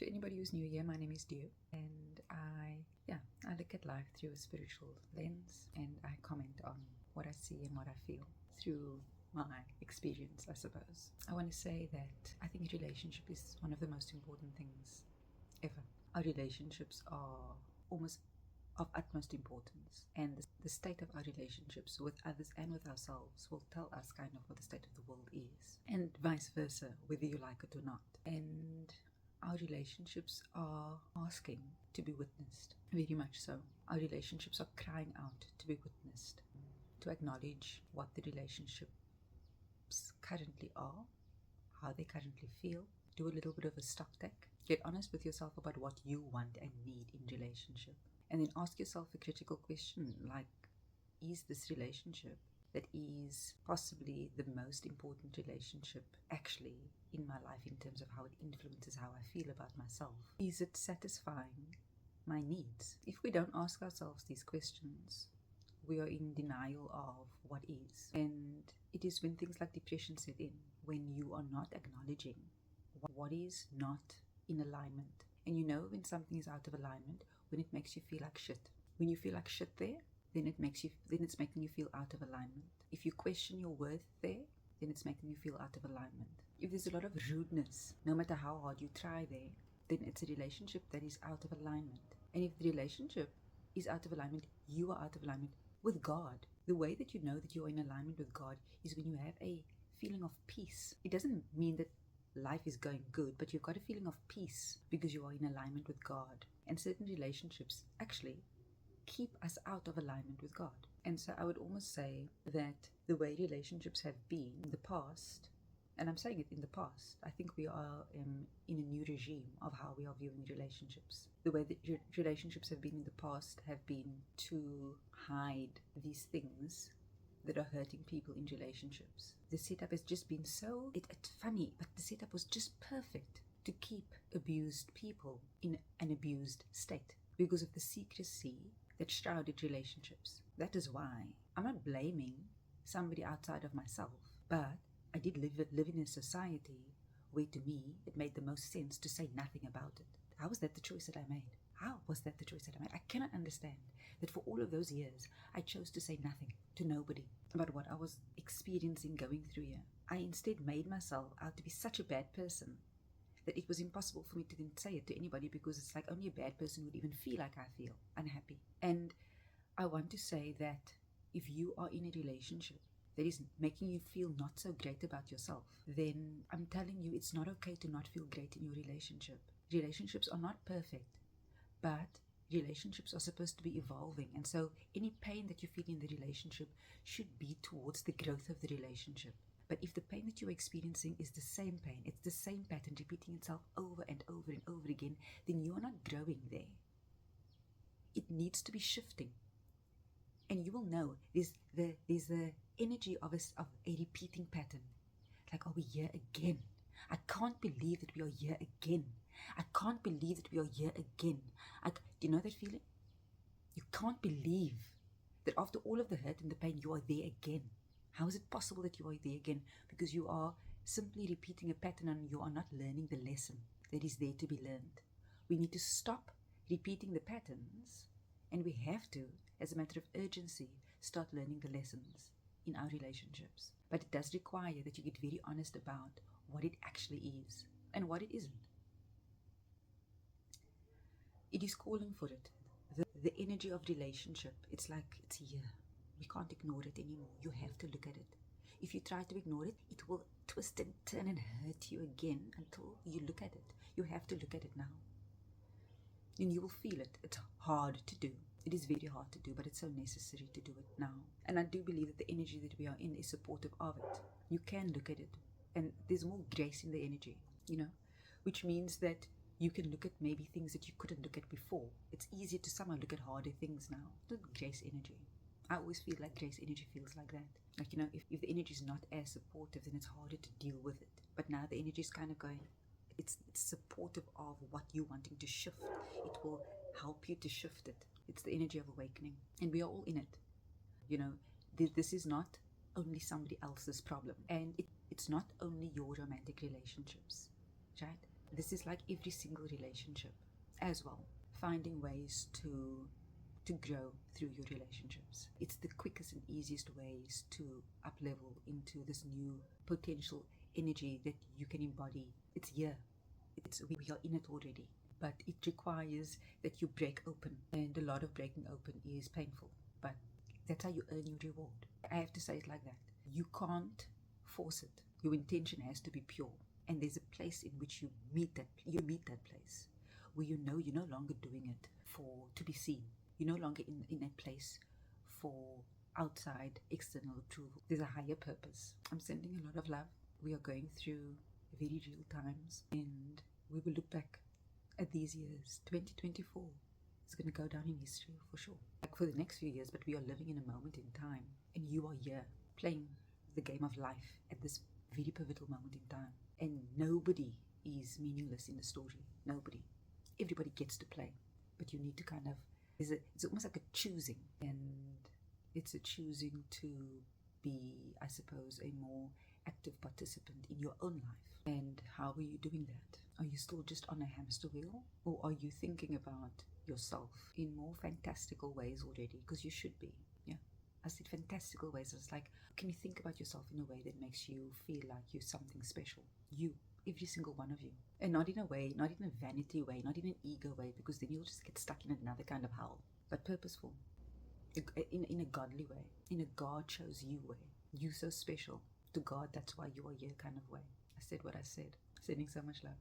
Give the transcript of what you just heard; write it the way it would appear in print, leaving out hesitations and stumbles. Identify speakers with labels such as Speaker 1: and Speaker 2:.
Speaker 1: To anybody who's new here, my name is Dio, and I look at life through a spiritual lens, and I comment on what I see and what I feel through my experience, I suppose. I want to say that I think a relationship is one of the most important things ever. Our relationships are almost of utmost importance, and the state of our relationships with others and with ourselves will tell us kind of what the state of the world is, and vice versa, whether you like it or not. And our relationships are asking to be witnessed, very much so. Our relationships are crying out to be witnessed, to acknowledge what the relationships currently are, how they currently feel, do a little bit of a stock take, get honest with yourself about what you want and need in relationship, and then ask yourself a critical question like, is this relationship that is possibly the most important relationship actually in my life in terms of how it influences how I feel about myself? Is it satisfying my needs? If we don't ask ourselves these questions, we are in denial of what is. And it is when things like depression set in, when you are not acknowledging what is not in alignment. And you know when something is out of alignment, when it makes you feel like shit. When you feel like shit there, then it's making you feel out of alignment. If you question your worth there, then it's making you feel out of alignment. If there's a lot of rudeness, no matter how hard you try there, then it's a relationship that is out of alignment. And if the relationship is out of alignment, you are out of alignment with God. The way that you know that you're in alignment with God is when you have a feeling of peace. It doesn't mean that life is going good, but you've got a feeling of peace because you are in alignment with God. And certain relationships actually keep us out of alignment with God. And so I would almost say that the way relationships have been in the past, and I'm saying it in the past, I think we are in a new regime of how we are viewing relationships. The way that relationships have been in the past have been to hide these things that are hurting people in relationships. The setup has just been so, it's funny, but the setup was just perfect to keep abused people in an abused state because of the secrecy that shrouded relationships. That is why I'm not blaming somebody outside of myself, but I did live in a society where to me it made the most sense to say nothing about it. How was that the choice that I made? How was that the choice that I made? I cannot understand that for all of those years I chose to say nothing to nobody about what I was experiencing, going through here. I instead made myself out to be such a bad person that it was impossible for me to then say it to anybody, because it's like only a bad person would even feel like I feel unhappy. And I want to say that if you are in a relationship that is making you feel not so great about yourself, then I'm telling you it's not okay to not feel great in your relationship. Relationships are not perfect, but relationships are supposed to be evolving. And so any pain that you feel in the relationship should be towards the growth of the relationship. But if the pain that you're experiencing is the same pain, it's the same pattern repeating itself over and over and over again, then you are not growing there. It needs to be shifting. And you will know there's the energy of a repeating pattern. Like, are we here again? I can't believe that we are here again. I can't believe that we are here again. Do you know that feeling? You can't believe that after all of the hurt and the pain, you are there again. How is it possible that you are there again? Because you are simply repeating a pattern and you are not learning the lesson that is there to be learned. We need to stop repeating the patterns, and we have to, as a matter of urgency, start learning the lessons in our relationships. But it does require that you get very honest about what it actually is and what it isn't. It is calling for it. The energy of relationship, it's like it's here. We can't ignore it anymore. You have to look at it. If you try to ignore it, it will twist and turn and hurt you again until you look at it. You have to look at it now. And you will feel it. It's hard to do. It is very hard to do, but it's so necessary to do it now. And I do believe that the energy that we are in is supportive of it. You can look at it, and there's more grace in the energy, which means that you can look at maybe things that you couldn't look at before. It's easier to somehow look at harder things now. The grace energy. I always feel like grace energy feels like that. Like, if the energy is not as supportive, then it's harder to deal with it. But now the energy is kind of going, it's supportive of what you're wanting to shift. It will help you to shift it. It's the energy of awakening. And we are all in it. This is not only somebody else's problem. And it's not only your romantic relationships, right? This is like every single relationship as well. Finding ways to grow through your relationships. It's the quickest and easiest ways to up level into this new potential energy that you can embody. It's here. We are in it already. But it requires that you break open. And a lot of breaking open is painful. But that's how you earn your reward. I have to say it like that. You can't force it. Your intention has to be pure. And there's a place in which you meet that place where you know you're no longer doing it to be seen. You're no longer in a place for outside external approval. There's a higher purpose. I'm sending a lot of love. We are going through very real times, and we will look back at these years. 2024 is going to go down in history for sure. Like for the next few years, but we are living in a moment in time, and you are here playing the game of life at this very pivotal moment in time. And nobody is meaningless in the story. Nobody. Everybody gets to play, but you need to kind of, it's almost like a choosing, and it's a choosing to be, I suppose, a more active participant in your own life. And how are you doing that? Are you still just on a hamster wheel, or are you thinking about yourself in more fantastical ways already? Because you should be. Yeah, I said fantastical ways. It's like, can you think about yourself in a way that makes you feel like you're something special? You, every single one of you. And not in a way, not in a vanity way, not in an ego way, because then you'll just get stuck in another kind of hell. But purposeful, in a godly way, in a God chose you way. You so special to God, that's why you are here kind of way. I said what I said. Sending so much love.